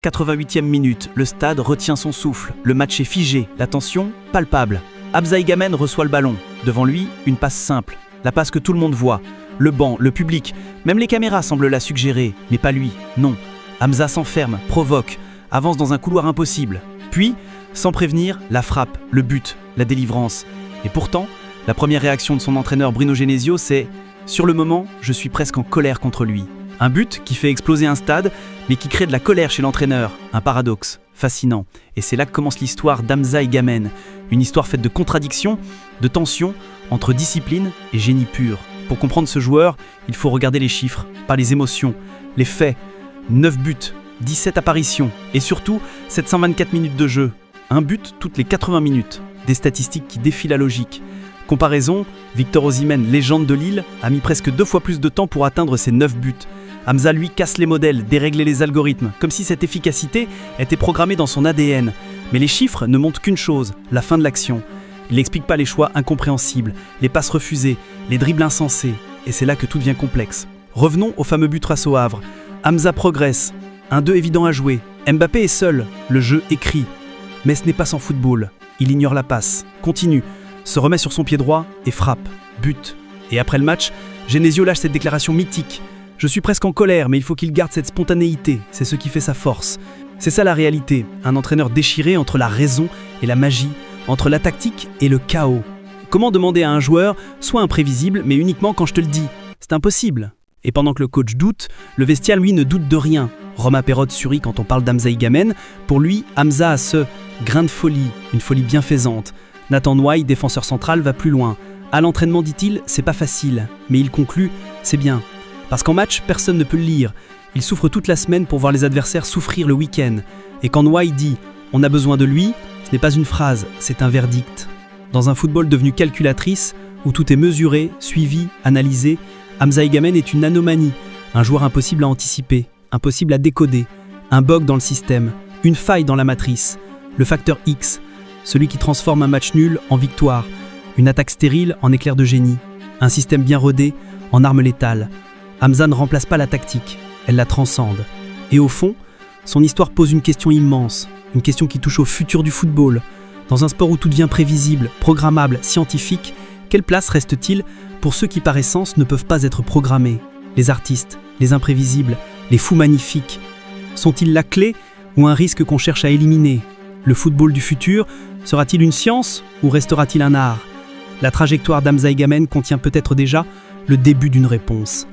88e minute, le stade retient son souffle, le match est figé, la tension palpable. Hamza Egamen reçoit le ballon. Devant lui, une passe simple, la passe que tout le monde voit. Le banc, le public, même les caméras semblent la suggérer, mais pas lui, non. Hamza s'enferme, provoque, avance dans un couloir impossible. Puis, sans prévenir, la frappe, le but, la délivrance. Et pourtant, la première réaction de son entraîneur Bruno Genesio, c'est « Sur le moment, je suis presque en colère contre lui ». Un but qui fait exploser un stade, mais qui crée de la colère chez l'entraîneur. Un paradoxe, fascinant. Et c'est là que commence l'histoire d'Hamza Egamen. Une histoire faite de contradictions, de tensions, entre discipline et génie pur. Pour comprendre ce joueur, il faut regarder les chiffres, pas les émotions, les faits. 9 buts, 17 apparitions et surtout 724 minutes de jeu. Un but toutes les 80 minutes. Des statistiques qui défient la logique. Comparaison, Victor Osimhen, légende de Lille, a mis presque 2 fois plus de temps pour atteindre ses 9 buts. Hamza, lui, casse les modèles, dérègle les algorithmes, comme si cette efficacité était programmée dans son ADN. Mais les chiffres ne montrent qu'une chose, la fin de l'action. Il n'explique pas les choix incompréhensibles, les passes refusées, les dribbles insensés. Et c'est là que tout devient complexe. Revenons au fameux but face au Havre. Hamza progresse, un 2 évident à jouer. Mbappé est seul, le jeu écrit. Mais ce n'est pas sans football. Il ignore la passe, continue, se remet sur son pied droit et frappe, but. Et après le match, Genesio lâche cette déclaration mythique. Je suis presque en colère, mais il faut qu'il garde cette spontanéité, c'est ce qui fait sa force. C'est ça la réalité, un entraîneur déchiré entre la raison et la magie, entre la tactique et le chaos. Comment demander à un joueur, sois imprévisible, mais uniquement quand je te le dis? C'est impossible. Et pendant que le coach doute, le vestiaire, lui, ne doute de rien. Romain Perrotte sourit quand on parle d'Hamza Egamen. Pour lui, Hamza a ce grain de folie, une folie bienfaisante. Nathan Noailles, défenseur central, va plus loin. À l'entraînement, dit-il, c'est pas facile, mais il conclut, c'est bien. Parce qu'en match, personne ne peut le lire. Il souffre toute la semaine pour voir les adversaires souffrir le week-end. Et quand Noailles dit « on a besoin de lui », ce n'est pas une phrase, c'est un verdict. Dans un football devenu calculatrice, où tout est mesuré, suivi, analysé, Hamza Egamen est une anomalie, un joueur impossible à anticiper, impossible à décoder, un bug dans le système, une faille dans la matrice, le facteur X, celui qui transforme un match nul en victoire, une attaque stérile en éclair de génie, un système bien rodé en arme létale. Hamza ne remplace pas la tactique, elle la transcende. Et au fond, son histoire pose une question immense, une question qui touche au futur du football. Dans un sport où tout devient prévisible, programmable, scientifique, quelle place reste-t-il pour ceux qui par essence ne peuvent pas être programmés? Les artistes, les imprévisibles, les fous magnifiques. Sont-ils la clé ou un risque qu'on cherche à éliminer? Le football du futur sera-t-il une science ou restera-t-il un art? La trajectoire d'Hamza Egamen contient peut-être déjà le début d'une réponse.